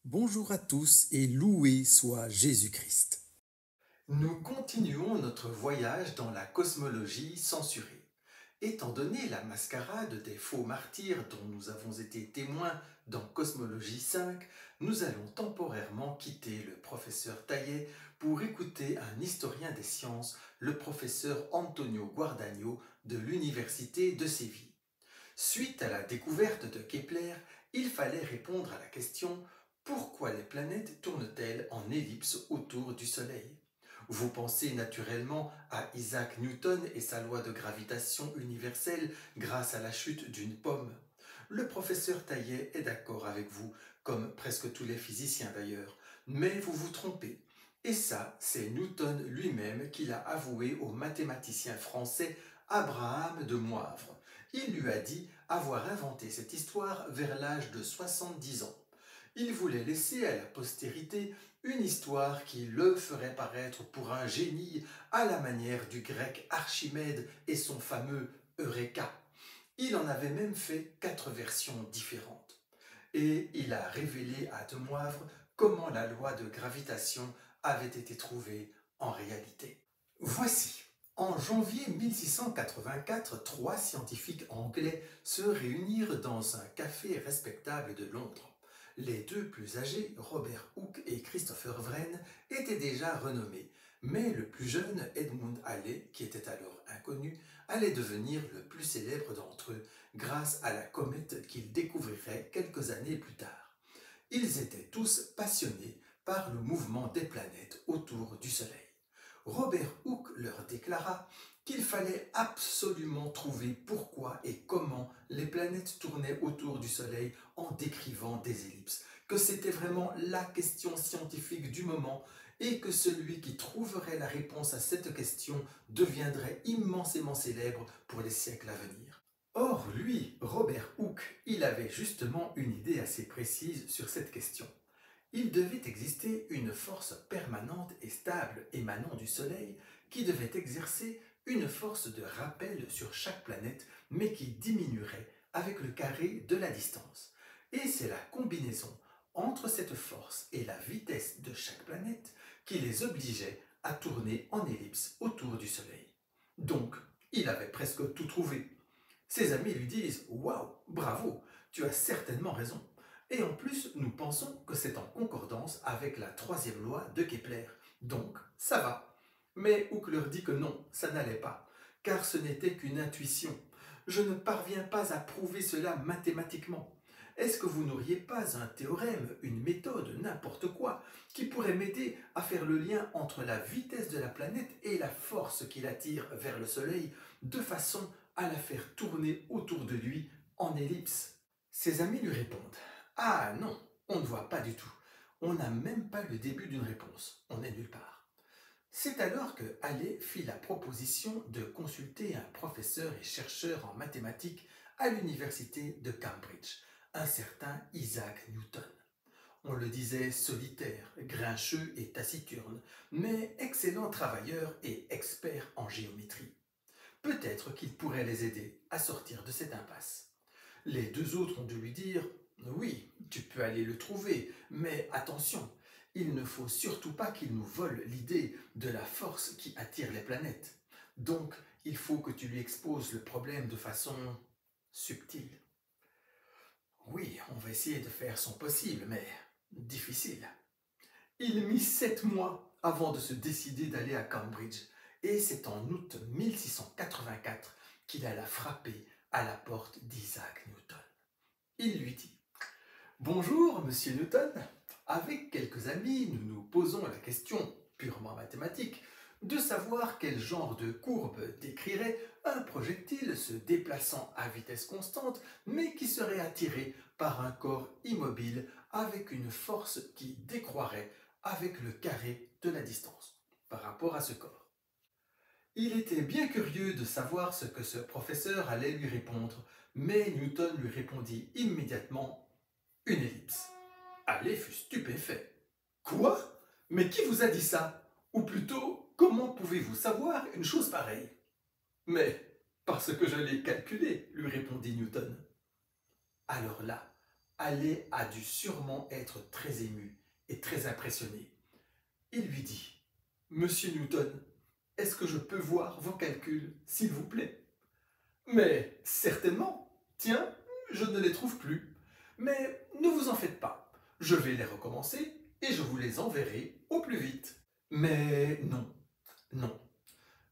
Bonjour à tous et loué soit Jésus-Christ. Nous continuons notre voyage dans la cosmologie censurée. Étant donné la mascarade des faux martyrs dont nous avons été témoins dans Cosmologie 5, nous allons temporairement quitter le professeur Taillet pour écouter un historien des sciences, le professeur Antonio Guardagno de l'Université de Séville. Suite à la découverte de Kepler, il fallait répondre à la question: pourquoi les planètes tournent-elles en ellipse autour du Soleil? Vous pensez naturellement à Isaac Newton et sa loi de gravitation universelle grâce à la chute d'une pomme. Le professeur Taillet est d'accord avec vous, comme presque tous les physiciens d'ailleurs, mais vous vous trompez. Et ça, c'est Newton lui-même qui l'a avoué au mathématicien français Abraham de Moivre. Il lui a dit avoir inventé cette histoire vers l'âge de 70 ans. Il voulait laisser à la postérité une histoire qui le ferait paraître pour un génie à la manière du grec Archimède et son fameux Eureka. Il en avait même fait 4 versions différentes. Et il a révélé à De Moivre comment la loi de gravitation avait été trouvée en réalité. Voici. En janvier 1684, 3 scientifiques anglais se réunirent dans un café respectable de Londres. Les deux plus âgés, Robert Hooke et Christopher Wren, étaient déjà renommés, mais le plus jeune, Edmund Halley, qui était alors inconnu, allait devenir le plus célèbre d'entre eux grâce à la comète qu'il découvrirait quelques années plus tard. Ils étaient tous passionnés par le mouvement des planètes autour du Soleil. Robert Hooke leur déclara qu'il fallait absolument trouver pourquoi et comment les planètes tournaient autour du Soleil en décrivant des ellipses, que c'était vraiment la question scientifique du moment et que celui qui trouverait la réponse à cette question deviendrait immensément célèbre pour les siècles à venir. Or, lui, Robert Hooke, il avait justement une idée assez précise sur cette question. Il devait exister une force permanente et stable émanant du Soleil qui devait exercer une force de rappel sur chaque planète, mais qui diminuerait avec le carré de la distance. Et c'est la combinaison entre cette force et la vitesse de chaque planète qui les obligeait à tourner en ellipse autour du Soleil. Donc, il avait presque tout trouvé. Ses amis lui disent « Waouh, bravo, tu as certainement raison ». Et en plus, nous pensons que c'est en concordance avec la troisième loi de Kepler. Donc, ça va. Mais Hooke leur dit que non, ça n'allait pas, car ce n'était qu'une intuition. Je ne parviens pas à prouver cela mathématiquement. Est-ce que vous n'auriez pas un théorème, une méthode, n'importe quoi, qui pourrait m'aider à faire le lien entre la vitesse de la planète et la force qui l'attire vers le Soleil, de façon à la faire tourner autour de lui en ellipse? Ses amis lui répondent: ah non, on ne voit pas du tout. On n'a même pas le début d'une réponse. On est nulle part. C'est alors que Halley fit la proposition de consulter un professeur et chercheur en mathématiques à l'université de Cambridge, un certain Isaac Newton. On le disait solitaire, grincheux et taciturne, mais excellent travailleur et expert en géométrie. Peut-être qu'il pourrait les aider à sortir de cette impasse. Les deux autres ont dû lui dire: oui, tu peux aller le trouver, mais attention, il ne faut surtout pas qu'il nous vole l'idée de la force qui attire les planètes. Donc, il faut que tu lui exposes le problème de façon subtile. Oui, on va essayer de faire son possible, mais difficile. Il mit 7 mois avant de se décider d'aller à Cambridge, et c'est en août 1684 qu'il alla frapper à la porte d'Isaac Newton. Il lui dit: bonjour, monsieur Newton. Avec quelques amis, nous nous posons la question, purement mathématique, de savoir quel genre de courbe décrirait un projectile se déplaçant à vitesse constante, mais qui serait attiré par un corps immobile avec une force qui décroîtrait avec le carré de la distance par rapport à ce corps. Il était bien curieux de savoir ce que ce professeur allait lui répondre, mais Newton lui répondit immédiatement: une ellipse. Halley fut stupéfait. Quoi? Mais qui vous a dit ça? Ou plutôt, comment pouvez-vous savoir une chose pareille? Mais parce que je l'ai calculé, lui répondit Newton. Alors là, Halley a dû sûrement être très ému et très impressionné. Il lui dit: Monsieur Newton, est-ce que je peux voir vos calculs, s'il vous plaît? Mais certainement. Tiens, je ne les trouve plus. Mais ne vous en faites pas. Je vais les recommencer et je vous les enverrai au plus vite. Mais non, non.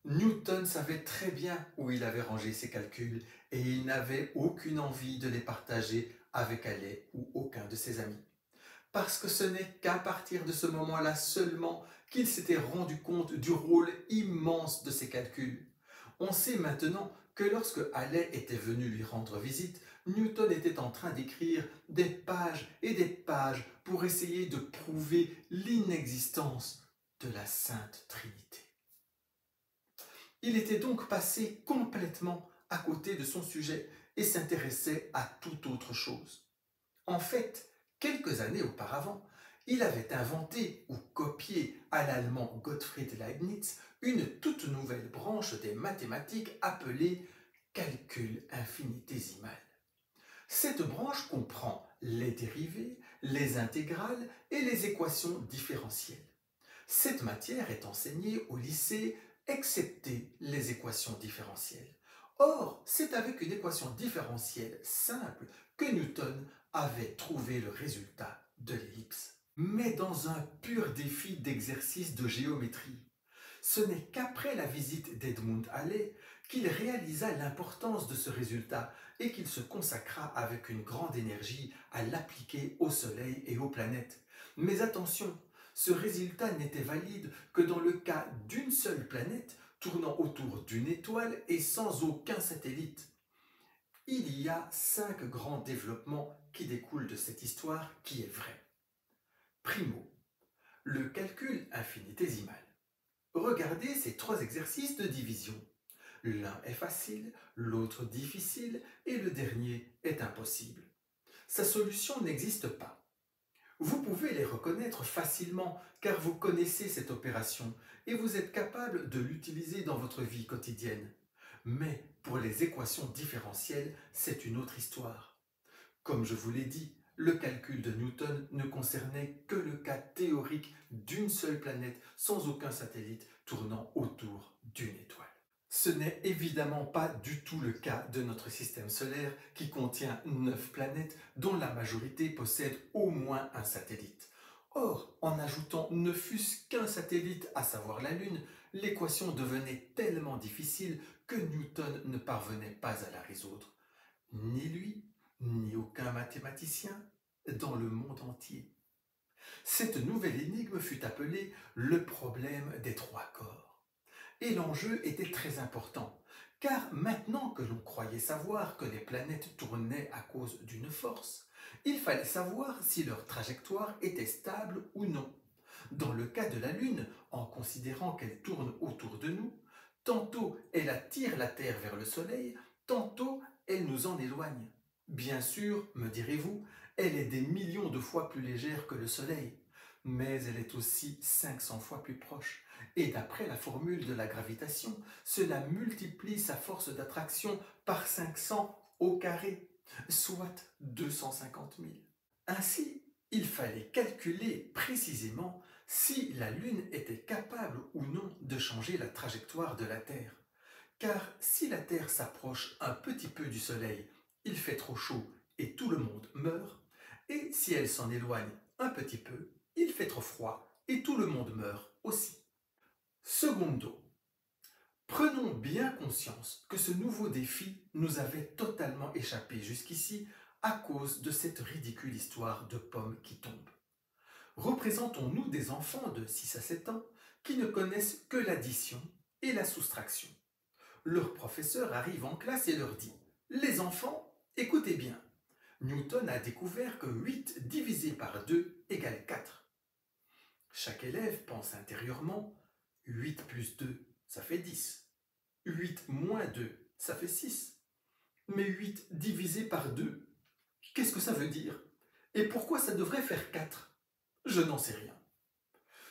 Newton savait très bien où il avait rangé ses calculs et il n'avait aucune envie de les partager avec Halley ou aucun de ses amis. Parce que ce n'est qu'à partir de ce moment-là seulement qu'il s'était rendu compte du rôle immense de ses calculs. On sait maintenant que lorsque Halley était venu lui rendre visite, Newton était en train d'écrire des pages et des pages pour essayer de prouver l'inexistence de la Sainte Trinité. Il était donc passé complètement à côté de son sujet et s'intéressait à toute autre chose. En fait, quelques années auparavant, il avait inventé ou copié à l'allemand Gottfried Leibniz une toute nouvelle branche des mathématiques appelée calcul infinitésimal. Cette branche comprend les dérivées, les intégrales et les équations différentielles. Cette matière est enseignée au lycée, excepté les équations différentielles. Or, c'est avec une équation différentielle simple que Newton avait trouvé le résultat de l'ellipse. Mais dans un pur défi d'exercice de géométrie. Ce n'est qu'après la visite d'Edmund Halley qu'il réalisa l'importance de ce résultat et qu'il se consacra avec une grande énergie à l'appliquer au Soleil et aux planètes. Mais attention, ce résultat n'était valide que dans le cas d'une seule planète tournant autour d'une étoile et sans aucun satellite. Il y a 5 grands développements qui découlent de cette histoire qui est vraie. Primo, le calcul infinitésimal. Regardez ces 3 exercices de division. L'un est facile, l'autre difficile et le dernier est impossible. Sa solution n'existe pas. Vous pouvez les reconnaître facilement car vous connaissez cette opération et vous êtes capable de l'utiliser dans votre vie quotidienne. Mais pour les équations différentielles, c'est une autre histoire. Comme je vous l'ai dit, le calcul de Newton ne concernait que le cas théorique d'une seule planète sans aucun satellite tournant autour d'une étoile. Ce n'est évidemment pas du tout le cas de notre système solaire qui contient 9 planètes dont la majorité possède au moins un satellite. Or, en ajoutant ne fût-ce qu'un satellite, à savoir la Lune, l'équation devenait tellement difficile que Newton ne parvenait pas à la résoudre. Ni lui, ni aucun mathématicien dans le monde entier. Cette nouvelle énigme fut appelée le problème des 3 corps. Et l'enjeu était très important, car maintenant que l'on croyait savoir que les planètes tournaient à cause d'une force, il fallait savoir si leur trajectoire était stable ou non. Dans le cas de la Lune, en considérant qu'elle tourne autour de nous, tantôt elle attire la Terre vers le Soleil, tantôt elle nous en éloigne. Bien sûr, me direz-vous, elle est des millions de fois plus légère que le Soleil, mais elle est aussi 500 fois plus proche. Et d'après la formule de la gravitation, cela multiplie sa force d'attraction par 500 au carré, soit 250 000. Ainsi, il fallait calculer précisément si la Lune était capable ou non de changer la trajectoire de la Terre. Car si la Terre s'approche un petit peu du Soleil, il fait trop chaud et tout le monde meurt, et si elle s'en éloigne un petit peu, il fait trop froid et tout le monde meurt aussi. Secondo, prenons bien conscience que ce nouveau défi nous avait totalement échappé jusqu'ici à cause de cette ridicule histoire de pommes qui tombent. Représentons-nous des enfants de 6 à 7 ans qui ne connaissent que l'addition et la soustraction. Leur professeur arrive en classe et leur dit: « Les enfants, écoutez bien, Newton a découvert que 8 divisé par 2 égale 4. » Chaque élève pense intérieurement: 8 plus 2, ça fait 10. 8 moins 2, ça fait 6. Mais 8 divisé par 2, qu'est-ce que ça veut dire? Et pourquoi ça devrait faire 4? Je n'en sais rien.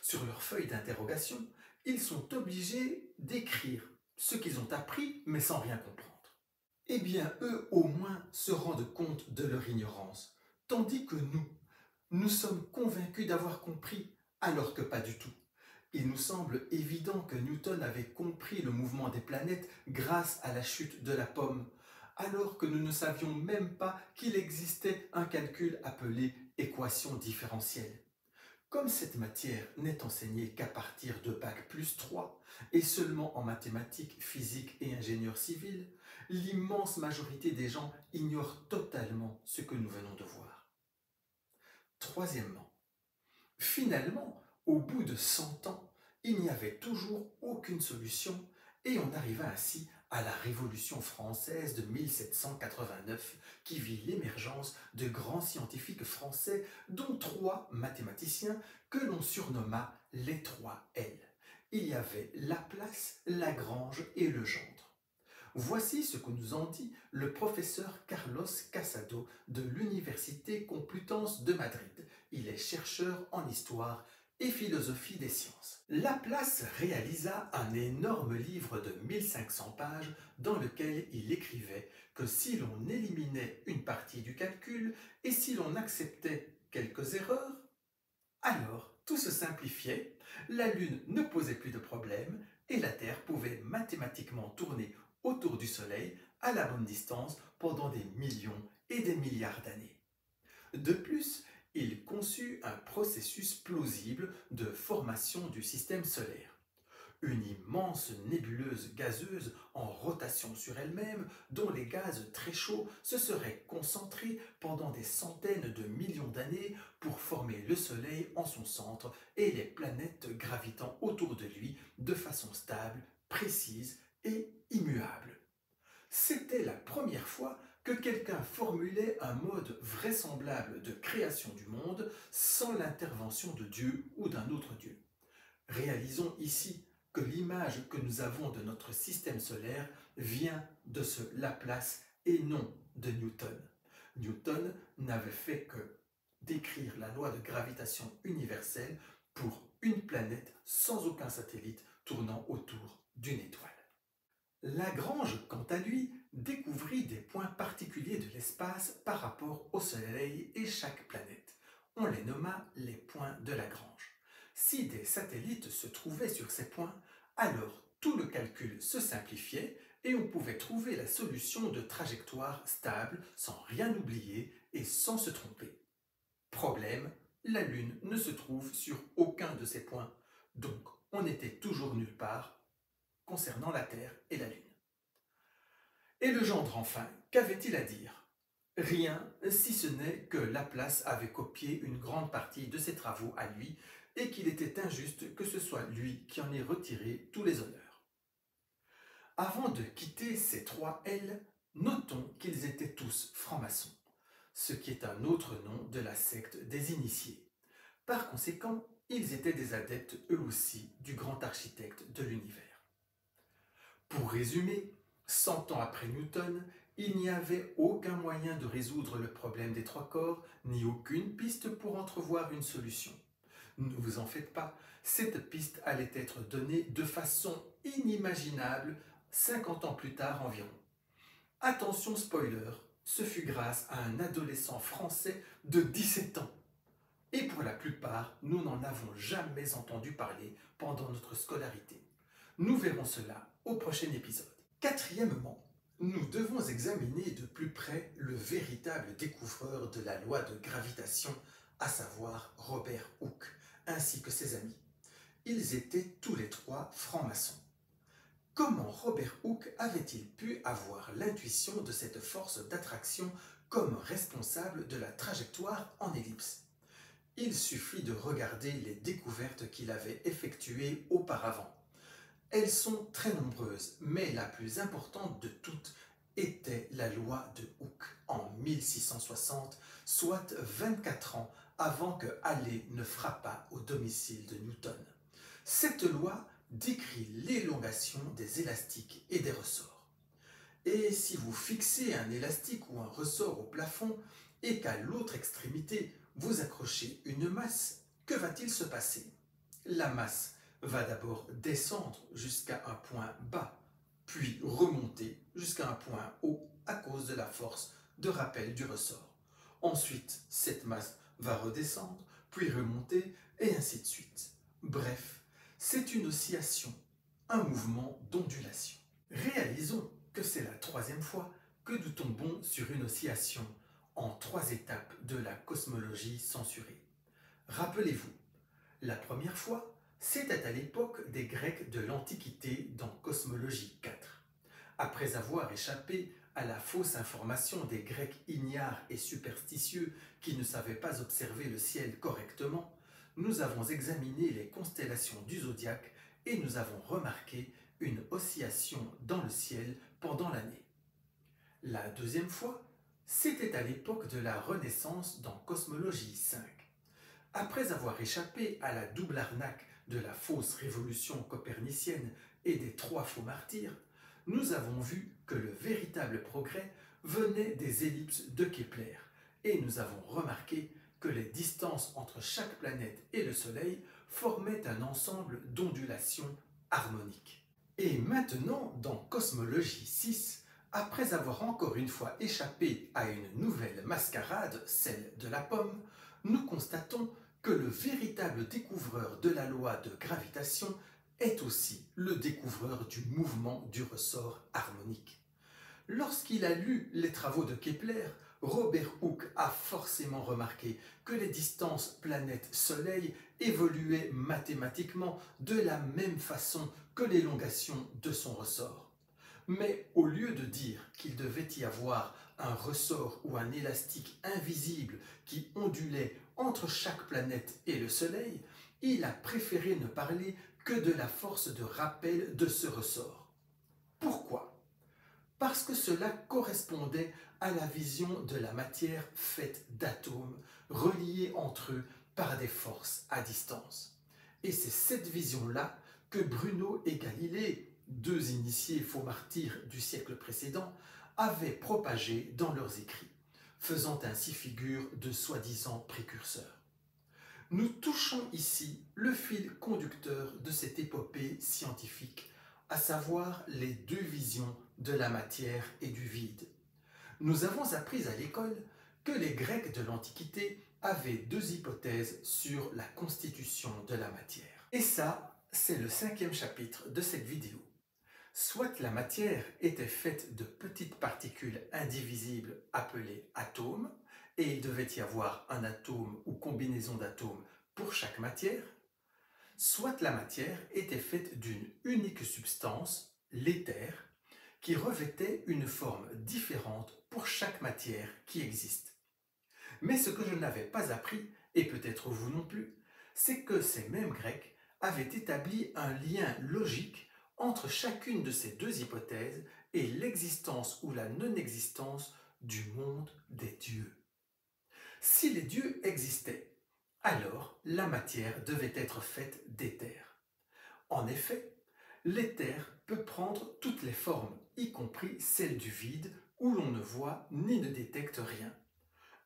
Sur leur feuille d'interrogation, ils sont obligés d'écrire ce qu'ils ont appris mais sans rien comprendre. Eh bien, eux au moins se rendent compte de leur ignorance, tandis que nous sommes convaincus d'avoir compris, alors que pas du tout. Il nous semble évident que Newton avait compris le mouvement des planètes grâce à la chute de la pomme, alors que nous ne savions même pas qu'il existait un calcul appelé équation différentielle. Comme cette matière n'est enseignée qu'à partir de Bac+3 et seulement en mathématiques, physique et ingénieur civil, l'immense majorité des gens ignorent totalement ce que nous venons de voir. Troisièmement, finalement, au bout de 100 ans, il n'y avait toujours aucune solution et on arriva ainsi à la Révolution française de 1789 qui vit l'émergence de grands scientifiques français, dont 3 mathématiciens que l'on surnomma les 3 L. Il y avait Laplace, Lagrange et Legendre. Voici ce que nous en dit le professeur Carlos Casado de l'Université Complutense de Madrid. Il est chercheur en histoire et philosophie des sciences. Laplace réalisa un énorme livre de 1500 pages dans lequel il écrivait que si l'on éliminait une partie du calcul et si l'on acceptait quelques erreurs, alors tout se simplifiait, la Lune ne posait plus de problème et la Terre pouvait mathématiquement tourner autour du Soleil à la bonne distance pendant des millions et des milliards d'années. De plus, il conçut un processus plausible de formation du système solaire. Une immense nébuleuse gazeuse en rotation sur elle-même, dont les gaz très chauds se seraient concentrés pendant des centaines de millions d'années pour former le Soleil en son centre et les planètes gravitant autour de lui de façon stable, précise et immuable. C'était la première fois que quelqu'un formulait un mode vraisemblable de création du monde sans l'intervention de Dieu ou d'un autre Dieu. Réalisons ici que l'image que nous avons de notre système solaire vient de ce Laplace et non de Newton. Newton n'avait fait que décrire la loi de gravitation universelle pour une planète sans aucun satellite tournant autour d'une étoile. Lagrange, quant à lui, découvrit des points particuliers de l'espace par rapport au Soleil et chaque planète. On les nomma les points de Lagrange. Si des satellites se trouvaient sur ces points, alors tout le calcul se simplifiait et on pouvait trouver la solution de trajectoire stable sans rien oublier et sans se tromper. Problème, la Lune ne se trouve sur aucun de ces points, donc on était toujours nulle part concernant la Terre et la Lune. Et Legendre enfin, qu'avait-il à dire? Rien, si ce n'est que Laplace avait copié une grande partie de ses travaux à lui et qu'il était injuste que ce soit lui qui en ait retiré tous les honneurs. Avant de quitter ces 3 L, notons qu'ils étaient tous francs-maçons, ce qui est un autre nom de la secte des initiés. Par conséquent, ils étaient des adeptes eux aussi du grand architecte de l'univers. Pour résumer, 100 ans après Newton, il n'y avait aucun moyen de résoudre le problème des 3 corps, ni aucune piste pour entrevoir une solution. Ne vous en faites pas, cette piste allait être donnée de façon inimaginable 50 ans plus tard environ. Attention spoiler, ce fut grâce à un adolescent français de 17 ans. Et pour la plupart, nous n'en avons jamais entendu parler pendant notre scolarité. Nous verrons cela au prochain épisode. Quatrièmement, nous devons examiner de plus près le véritable découvreur de la loi de gravitation, à savoir Robert Hooke, ainsi que ses amis. Ils étaient tous les 3 francs-maçons. Comment Robert Hooke avait-il pu avoir l'intuition de cette force d'attraction comme responsable de la trajectoire en ellipse? Il suffit de regarder les découvertes qu'il avait effectuées auparavant. Elles sont très nombreuses, mais la plus importante de toutes était la loi de Hooke en 1660, soit 24 ans avant que Halley ne frappât au domicile de Newton. Cette loi décrit l'élongation des élastiques et des ressorts. Et si vous fixez un élastique ou un ressort au plafond et qu'à l'autre extrémité vous accrochez une masse, que va-t-il se passer? La masse va d'abord descendre jusqu'à un point bas, puis remonter jusqu'à un point haut à cause de la force de rappel du ressort. Ensuite, cette masse va redescendre, puis remonter, et ainsi de suite. Bref, c'est une oscillation, un mouvement d'ondulation. Réalisons que c'est la troisième fois que nous tombons sur une oscillation en 3 étapes de la cosmologie censurée. Rappelez-vous, la première fois, c'était à l'époque des Grecs de l'Antiquité dans Cosmologie 4. Après avoir échappé à la fausse information des Grecs ignares et superstitieux qui ne savaient pas observer le ciel correctement, nous avons examiné les constellations du zodiaque et nous avons remarqué une oscillation dans le ciel pendant l'année. La deuxième fois, c'était à l'époque de la Renaissance dans Cosmologie 5. Après avoir échappé à la double arnaque de la fausse révolution copernicienne et des 3 faux martyrs, nous avons vu que le véritable progrès venait des ellipses de Kepler, et nous avons remarqué que les distances entre chaque planète et le Soleil formaient un ensemble d'ondulations harmoniques. Et maintenant, dans Cosmologie 6, après avoir encore une fois échappé à une nouvelle mascarade, celle de la pomme, nous constatons que le véritable découvreur de la loi de gravitation est aussi le découvreur du mouvement du ressort harmonique. Lorsqu'il a lu les travaux de Kepler, Robert Hooke a forcément remarqué que les distances planète-soleil évoluaient mathématiquement de la même façon que l'élongation de son ressort. Mais au lieu de dire qu'il devait y avoir un ressort ou un élastique invisible qui ondulait entre chaque planète et le Soleil, il a préféré ne parler que de la force de rappel de ce ressort. Pourquoi ? Parce que cela correspondait à la vision de la matière faite d'atomes reliés entre eux par des forces à distance. Et c'est cette vision-là que Bruno et Galilée, 2 initiés faux martyrs du siècle précédent, avaient propagée dans leurs écrits, faisant ainsi figure de soi-disant précurseurs. Nous touchons ici le fil conducteur de cette épopée scientifique, à savoir les 2 visions de la matière et du vide. Nous avons appris à l'école que les Grecs de l'Antiquité avaient 2 hypothèses sur la constitution de la matière. Et ça, c'est le 5e chapitre de cette vidéo. Soit la matière était faite de petites particules indivisibles appelées atomes, et il devait y avoir un atome ou combinaison d'atomes pour chaque matière, soit la matière était faite d'une unique substance, l'éther, qui revêtait une forme différente pour chaque matière qui existe. Mais ce que je n'avais pas appris, et peut-être vous non plus, c'est que ces mêmes Grecs avaient établi un lien logique entre chacune de ces 2 hypothèses et l'existence ou la non-existence du monde des dieux. Si les dieux existaient, alors la matière devait être faite d'éther. En effet, l'éther peut prendre toutes les formes, y compris celle du vide, où l'on ne voit ni ne détecte rien.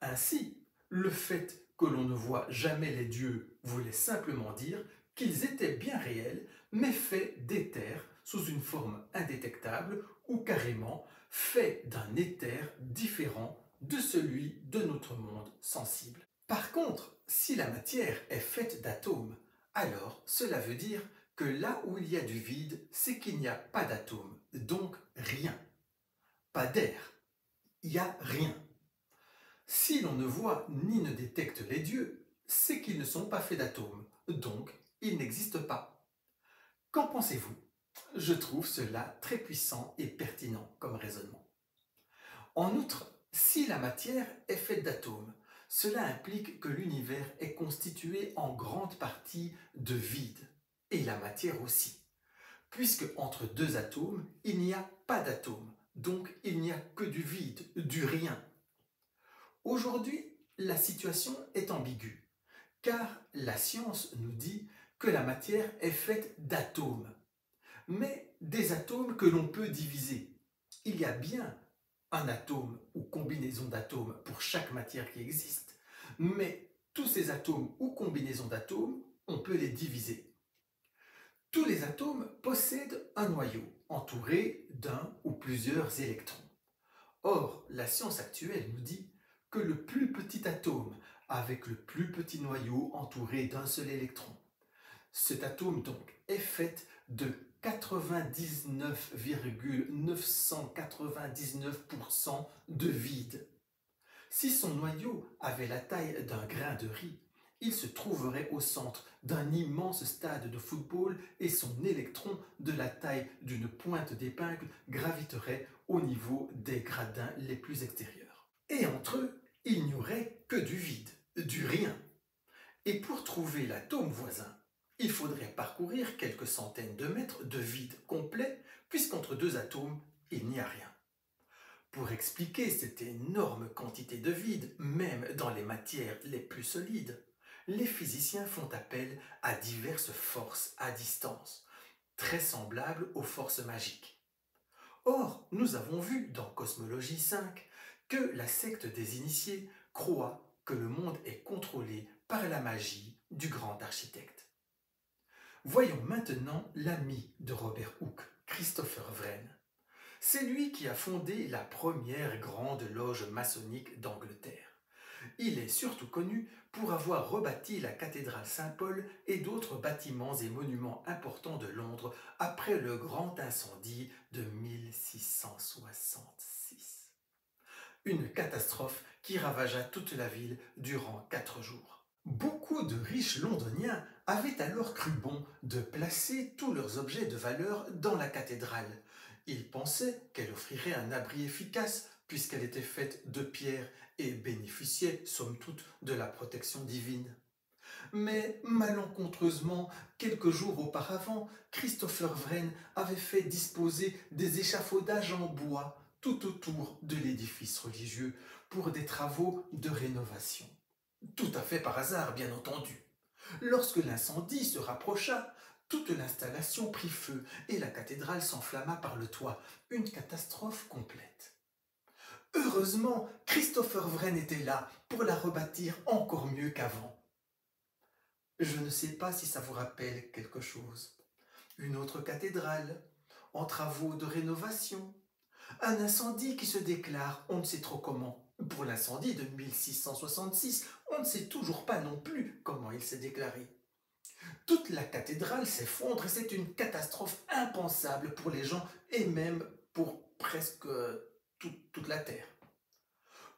Ainsi, le fait que l'on ne voit jamais les dieux voulait simplement dire qu'ils étaient bien réels, mais faits d'éther sous une forme indétectable ou carrément faits d'un éther différent de celui de notre monde sensible. Par contre, si la matière est faite d'atomes, alors cela veut dire que là où il y a du vide, c'est qu'il n'y a pas d'atomes, donc rien. Pas d'air, il n'y a rien. Si l'on ne voit ni ne détecte les dieux, c'est qu'ils ne sont pas faits d'atomes, donc ils n'existent pas. Qu'en pensez-vous ? Je trouve cela très puissant et pertinent comme raisonnement. En outre, si la matière est faite d'atomes, cela implique que l'univers est constitué en grande partie de vide, et la matière aussi, puisque entre 2 atomes, il n'y a pas d'atomes, donc il n'y a que du vide, du rien. Aujourd'hui, la situation est ambiguë, car la science nous dit que la matière est faite d'atomes, mais des atomes que l'on peut diviser. Il y a bien un atome ou combinaison d'atomes pour chaque matière qui existe, mais tous ces atomes ou combinaisons d'atomes, on peut les diviser. Tous les atomes possèdent un noyau, entouré d'un ou plusieurs électrons. Or, la science actuelle nous dit que le plus petit atome, avec le plus petit noyau entouré d'un seul électron. Cet atome donc est fait de 99,999% de vide. Si son noyau avait la taille d'un grain de riz, il se trouverait au centre d'un immense stade de football et son électron de la taille d'une pointe d'épingle graviterait au niveau des gradins les plus extérieurs. Et entre eux, il n'y aurait que du vide, du rien. Et pour trouver l'atome voisin, il faudrait parcourir quelques centaines de mètres de vide complet, puisqu'entre deux atomes, il n'y a rien. Pour expliquer cette énorme quantité de vide, même dans les matières les plus solides, les physiciens font appel à diverses forces à distance, très semblables aux forces magiques. Or, nous avons vu dans Cosmologie 5 que la secte des initiés croit que le monde est contrôlé par la magie du grand architecte. Voyons maintenant l'ami de Robert Hooke, Christopher Wren. C'est lui qui a fondé la première grande loge maçonnique d'Angleterre. Il est surtout connu pour avoir rebâti la cathédrale Saint-Paul et d'autres bâtiments et monuments importants de Londres après le grand incendie de 1666. Une catastrophe qui ravagea toute la ville durant 4 jours. Beaucoup de riches londoniens avaient alors cru bon de placer tous leurs objets de valeur dans la cathédrale. Ils pensaient qu'elle offrirait un abri efficace puisqu'elle était faite de pierre et bénéficiait, somme toute, de la protection divine. Mais malencontreusement, quelques jours auparavant, Christopher Wren avait fait disposer des échafaudages en bois tout autour de l'édifice religieux pour des travaux de rénovation. Tout à fait par hasard, bien entendu. Lorsque l'incendie se rapprocha, toute l'installation prit feu et la cathédrale s'enflamma par le toit. Une catastrophe complète. Heureusement, Christopher Wren était là pour la rebâtir encore mieux qu'avant. Je ne sais pas si ça vous rappelle quelque chose. Une autre cathédrale, en travaux de rénovation. Un incendie qui se déclare, on ne sait trop comment. Pour l'incendie de 1666, on ne sait toujours pas non plus comment il s'est déclaré. Toute la cathédrale s'effondre et c'est une catastrophe impensable pour les gens et même pour presque toute la Terre.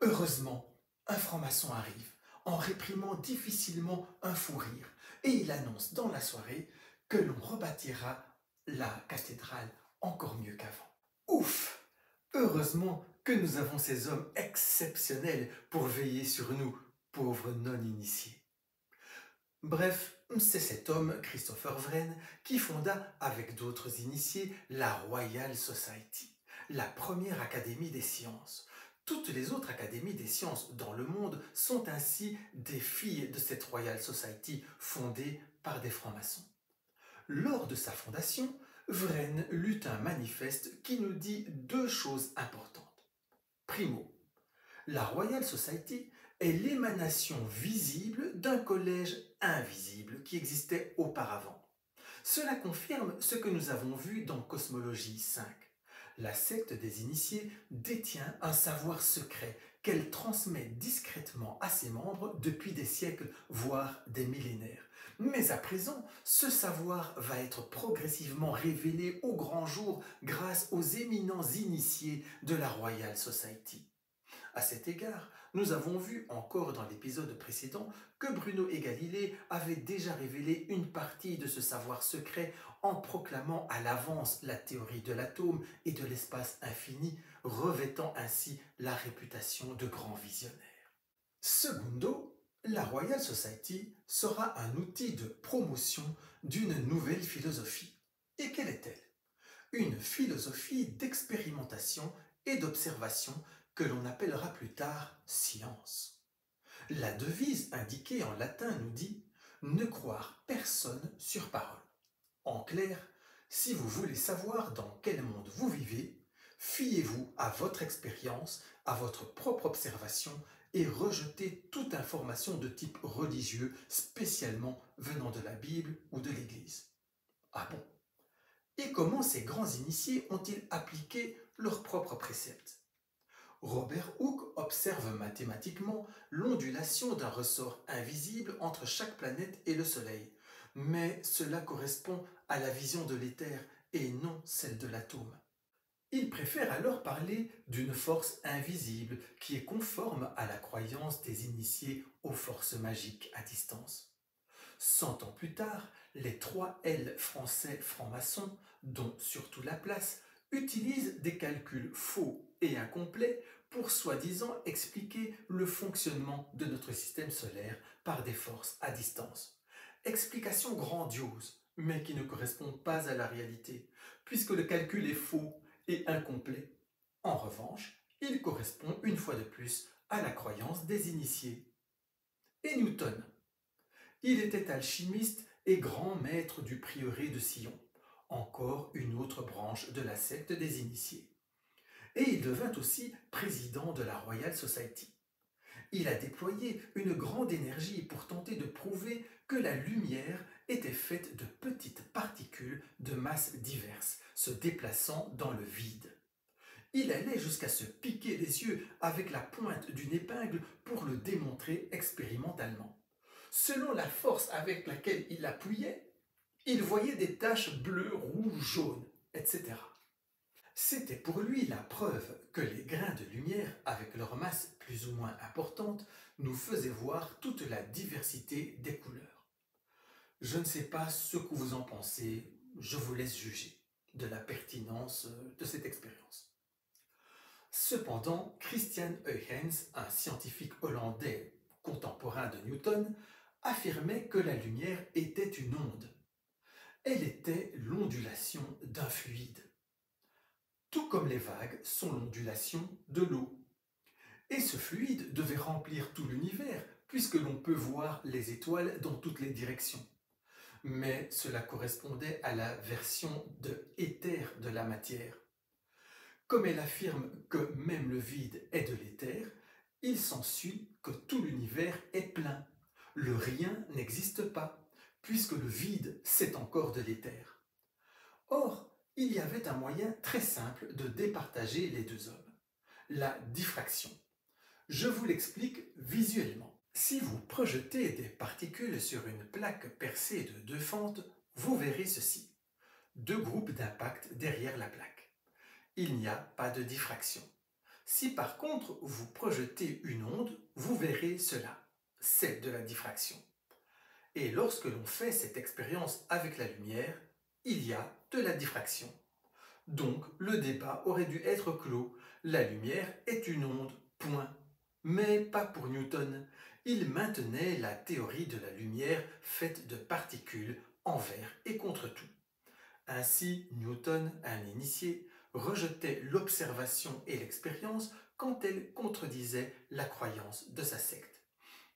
Heureusement, un franc-maçon arrive en réprimant difficilement un fou rire et il annonce dans la soirée que l'on rebâtira la cathédrale encore mieux qu'avant. Ouf! Heureusement que nous avons ces hommes exceptionnels pour veiller sur nous, pauvres non-initiés. Bref, c'est cet homme, Christopher Wren, qui fonda avec d'autres initiés la Royal Society, la première académie des sciences. Toutes les autres académies des sciences dans le monde sont ainsi des filles de cette Royal Society fondée par des francs-maçons. Lors de sa fondation, Wren lut un manifeste qui nous dit 2 choses importantes. Primo, la Royal Society est l'émanation visible d'un collège invisible qui existait auparavant. Cela confirme ce que nous avons vu dans Cosmologie 5. La secte des initiés détient un savoir secret qu'elle transmet discrètement à ses membres depuis des siècles, voire des millénaires. Mais à présent, ce savoir va être progressivement révélé au grand jour grâce aux éminents initiés de la Royal Society. À cet égard, nous avons vu encore dans l'épisode précédent que Bruno et Galilée avaient déjà révélé une partie de ce savoir secret en proclamant à l'avance la théorie de l'atome et de l'espace infini, revêtant ainsi la réputation de grands visionnaires. Secundo, la Royal Society sera un outil de promotion d'une nouvelle philosophie. Et quelle est-elle? Une philosophie d'expérimentation et d'observation que l'on appellera plus tard science. La devise indiquée en latin nous dit « Ne croire personne sur parole ». En clair, si vous voulez savoir dans quel monde vous vivez, fiez-vous à votre expérience, à votre propre observation et rejetez toute information de type religieux, spécialement venant de la Bible ou de l'Église. Ah bon? Et comment ces grands initiés ont-ils appliqué leurs propres préceptes? Robert Hooke observe mathématiquement l'ondulation d'un ressort invisible entre chaque planète et le Soleil, mais cela correspond à la vision de l'éther et non celle de l'atome. Il préfère alors parler d'une force invisible qui est conforme à la croyance des initiés aux forces magiques à distance. 100 ans plus tard, les 3 L français francs-maçons, dont surtout Laplace, utilisent des calculs faux et incomplets pour soi-disant expliquer le fonctionnement de notre système solaire par des forces à distance. Explication grandiose, mais qui ne correspond pas à la réalité, puisque le calcul est faux et incomplet. En revanche, il correspond une fois de plus à la croyance des initiés. Et Newton? Il était alchimiste et grand maître du prieuré de Sion, encore une autre branche de la secte des initiés. Et il devint aussi président de la Royal Society. Il a déployé une grande énergie pour tenter de prouver que la lumière était faite de petites particules de masse diverses, se déplaçant dans le vide. Il allait jusqu'à se piquer les yeux avec la pointe d'une épingle pour le démontrer expérimentalement. Selon la force avec laquelle il appuyait, il voyait des taches bleues, rouges, jaunes, etc. C'était pour lui la preuve que les grains de lumière, avec leur masse plus ou moins importante, nous faisaient voir toute la diversité des couleurs. Je ne sais pas ce que vous en pensez, je vous laisse juger de la pertinence de cette expérience. Cependant, Christian Huygens, un scientifique hollandais contemporain de Newton, affirmait que la lumière était une onde. Elle était l'ondulation d'un fluide, tout comme les vagues sont l'ondulation de l'eau. Et ce fluide devait remplir tout l'univers, puisque l'on peut voir les étoiles dans toutes les directions. Mais cela correspondait à la version de éther de la matière. Comme elle affirme que même le vide est de l'éther, il s'ensuit que tout l'univers est plein. Le rien n'existe pas, puisque le vide, c'est encore de l'éther. Or, il y avait un moyen très simple de départager les deux hommes, la diffraction. Je vous l'explique visuellement. Si vous projetez des particules sur une plaque percée de 2 fentes, vous verrez ceci. 2 groupes d'impact derrière la plaque. Il n'y a pas de diffraction. Si par contre vous projetez une onde, vous verrez cela. C'est de la diffraction. Et lorsque l'on fait cette expérience avec la lumière, il y a de la diffraction. Donc le débat aurait dû être clos. La lumière est une onde, point. Mais pas pour Newton. Il maintenait la théorie de la lumière faite de particules envers et contre tout. Ainsi, Newton, un initié, rejetait l'observation et l'expérience quand elles contredisaient la croyance de sa secte.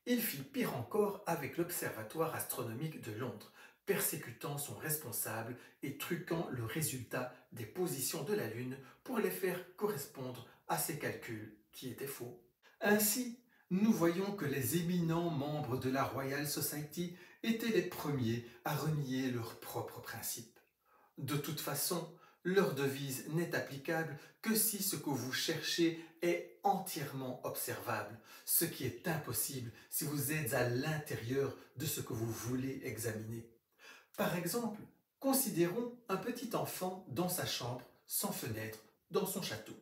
Il fit pire encore avec l'Observatoire astronomique de Londres, persécutant son responsable et truquant le résultat des positions de la Lune pour les faire correspondre à ses calculs qui étaient faux. Ainsi, nous voyons que les éminents membres de la Royal Society étaient les premiers à renier leurs propres principes. De toute façon, leur devise n'est applicable que si ce que vous cherchez est entièrement observable, ce qui est impossible si vous êtes à l'intérieur de ce que vous voulez examiner. Par exemple, considérons un petit enfant dans sa chambre, sans fenêtre, dans son château.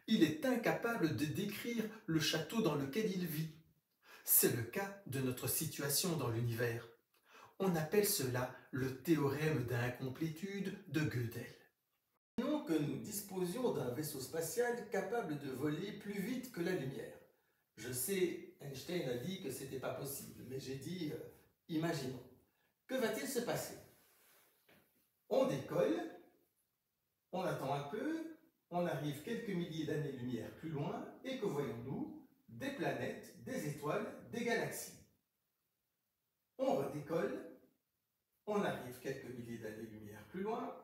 Il est incapable de décrire le château dans lequel il vit. C'est le cas de notre situation dans l'univers. On appelle cela le théorème d'incomplétude de Gödel. Imaginons que nous disposions d'un vaisseau spatial capable de voler plus vite que la lumière. Je sais, Einstein a dit que ce n'était pas possible, mais j'ai dit imaginons. Que va-t-il se passer? On décolle, on attend un peu, on arrive quelques milliers d'années-lumière plus loin, et que voyons-nous? Des planètes, des étoiles, des galaxies. On redécolle, on arrive quelques milliers d'années-lumière plus loin,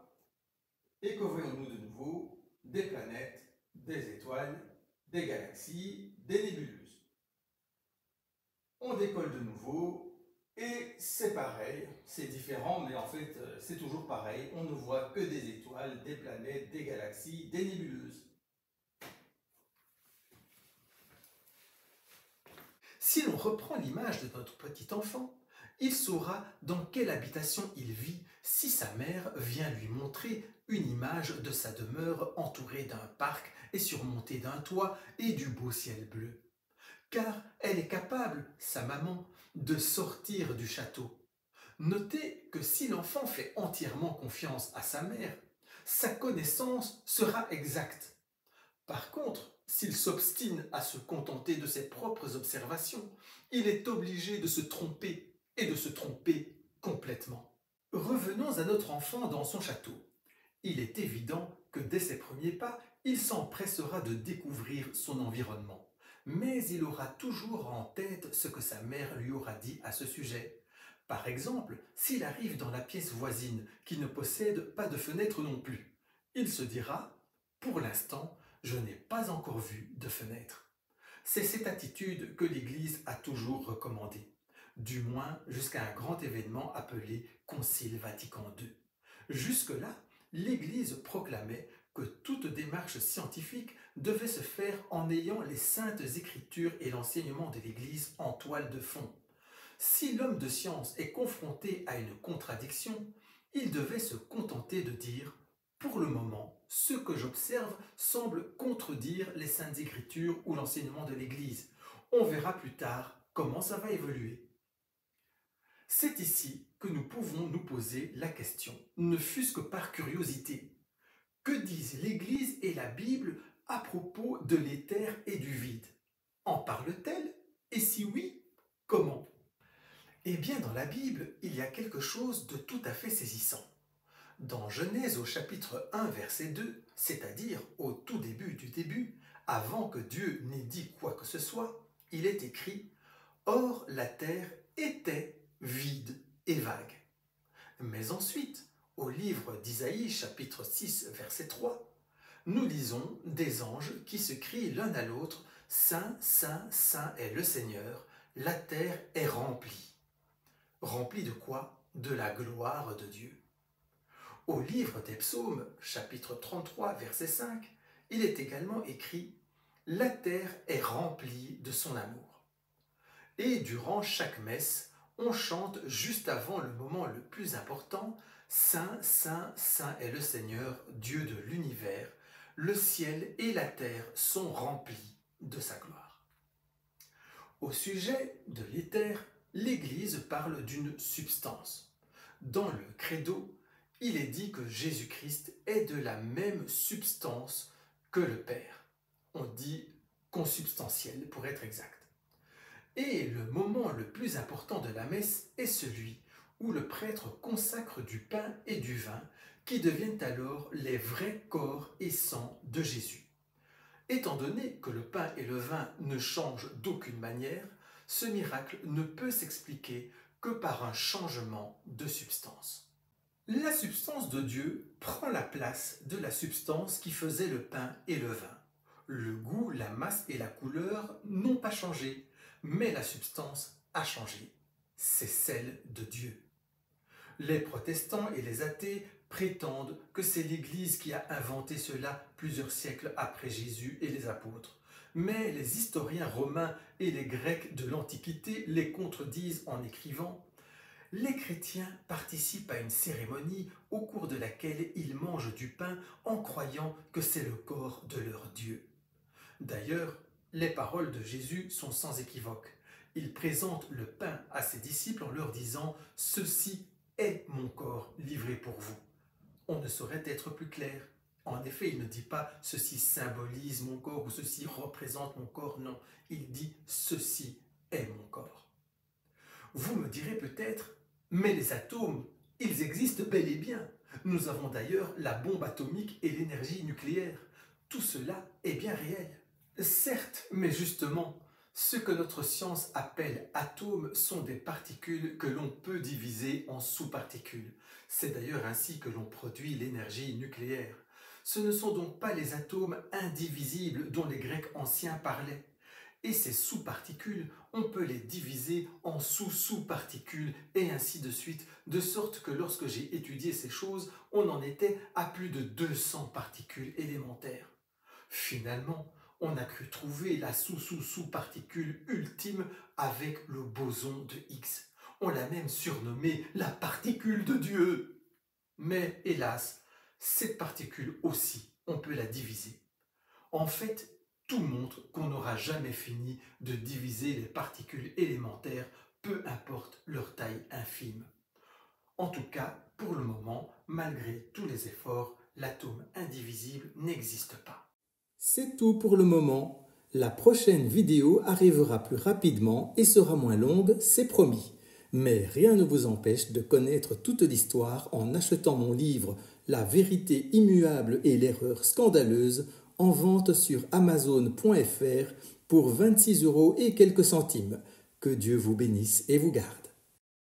et que voyons-nous de nouveau? Des planètes, des étoiles, des galaxies, des nébuleuses. On décolle de nouveau, et c'est pareil, c'est différent, mais en fait c'est toujours pareil, on ne voit que des étoiles, des planètes, des galaxies, des nébuleuses. Si l'on reprend l'image de notre petit enfant, il saura dans quelle habitation il vit si sa mère vient lui montrer une image de sa demeure entourée d'un parc et surmontée d'un toit et du beau ciel bleu. Car elle est capable, sa maman, de sortir du château. Notez que si l'enfant fait entièrement confiance à sa mère, sa connaissance sera exacte. Par contre, s'il s'obstine à se contenter de ses propres observations, il est obligé de se tromper et de se tromper complètement. Revenons à notre enfant dans son château. Il est évident que dès ses premiers pas, il s'empressera de découvrir son environnement. Mais il aura toujours en tête ce que sa mère lui aura dit à ce sujet. Par exemple, s'il arrive dans la pièce voisine qui ne possède pas de fenêtre non plus, il se dira « Pour l'instant, je n'ai pas encore vu de fenêtre ». C'est cette attitude que l'Église a toujours recommandée, du moins jusqu'à un grand événement appelé Concile Vatican II. Jusque-là, l'Église proclamait que toute démarche scientifique devait se faire en ayant les saintes écritures et l'enseignement de l'Église en toile de fond. Si l'homme de science est confronté à une contradiction, il devait se contenter de dire « Pour le moment, ce que j'observe semble contredire les saintes écritures ou l'enseignement de l'Église. On verra plus tard comment ça va évoluer. » C'est ici que nous pouvons nous poser la question, ne fût-ce que par curiosité. Que disent l'Église et la Bible à propos de l'éther et du vide? En parle-t-elle? Et si oui, comment? Eh bien, dans la Bible, il y a quelque chose de tout à fait saisissant. Dans Genèse au chapitre 1, verset 2, c'est-à-dire au tout début du début, avant que Dieu n'ait dit quoi que ce soit, il est écrit « Or la terre était vide et vague ». Mais ensuite, au livre d'Isaïe, chapitre 6, verset 3, nous lisons des anges qui se crient l'un à l'autre « Saint, Saint, Saint est le Seigneur, la terre est remplie ». Remplie de quoi? De la gloire de Dieu. Au livre des psaumes, chapitre 33, verset 5, il est également écrit « La terre est remplie de son amour ». Et durant chaque messe, on chante juste avant le moment le plus important « Saint, Saint, Saint est le Seigneur, Dieu de l'univers, le ciel et la terre sont remplis de sa gloire ». Au sujet de l'éther, l'Église parle d'une substance. Dans le credo, il est dit que Jésus-Christ est de la même substance que le Père. On dit consubstantiel pour être exact. Et le moment le plus important de la messe est celui où le prêtre consacre du pain et du vin qui deviennent alors les vrais corps et sang de Jésus. Étant donné que le pain et le vin ne changent d'aucune manière, ce miracle ne peut s'expliquer que par un changement de substance. La substance de Dieu prend la place de la substance qui faisait le pain et le vin. Le goût, la masse et la couleur n'ont pas changé, mais la substance a changé. C'est celle de Dieu. Les protestants et les athées prétendent que c'est l'Église qui a inventé cela plusieurs siècles après Jésus et les apôtres. Mais les historiens romains et les Grecs de l'Antiquité les contredisent en écrivant « Les chrétiens participent à une cérémonie au cours de laquelle ils mangent du pain en croyant que c'est le corps de leur Dieu. » D'ailleurs, les paroles de Jésus sont sans équivoque. Il présente le pain à ses disciples en leur disant « Ceci est mon corps livré pour vous ». On ne saurait être plus clair. En effet, il ne dit pas « ceci symbolise mon corps » ou « ceci représente mon corps ». Non, il dit « ceci est mon corps ». Vous me direz peut-être « mais les atomes, ils existent bel et bien. Nous avons d'ailleurs la bombe atomique et l'énergie nucléaire. Tout cela est bien réel. » Certes, mais justement, ce que notre science appelle atomes sont des particules que l'on peut diviser en sous-particules. C'est d'ailleurs ainsi que l'on produit l'énergie nucléaire. Ce ne sont donc pas les atomes indivisibles dont les Grecs anciens parlaient. Et ces sous-particules, on peut les diviser en sous-sous-particules et ainsi de suite, de sorte que lorsque j'ai étudié ces choses, on en était à plus de 200 particules élémentaires. Finalement, On a cru trouver la sous-sous-sous-particule ultime avec le boson de Higgs. On l'a même surnommée la particule de Dieu. Mais hélas, cette particule aussi, on peut la diviser. En fait, tout montre qu'on n'aura jamais fini de diviser les particules élémentaires, peu importe leur taille infime. En tout cas, pour le moment, malgré tous les efforts, l'atome indivisible n'existe pas. C'est tout pour le moment. La prochaine vidéo arrivera plus rapidement et sera moins longue, c'est promis. Mais rien ne vous empêche de connaître toute l'histoire en achetant mon livre « La vérité immuable et l'erreur scandaleuse » en vente sur Amazon.fr pour 26 € et quelques centimes. Que Dieu vous bénisse et vous garde.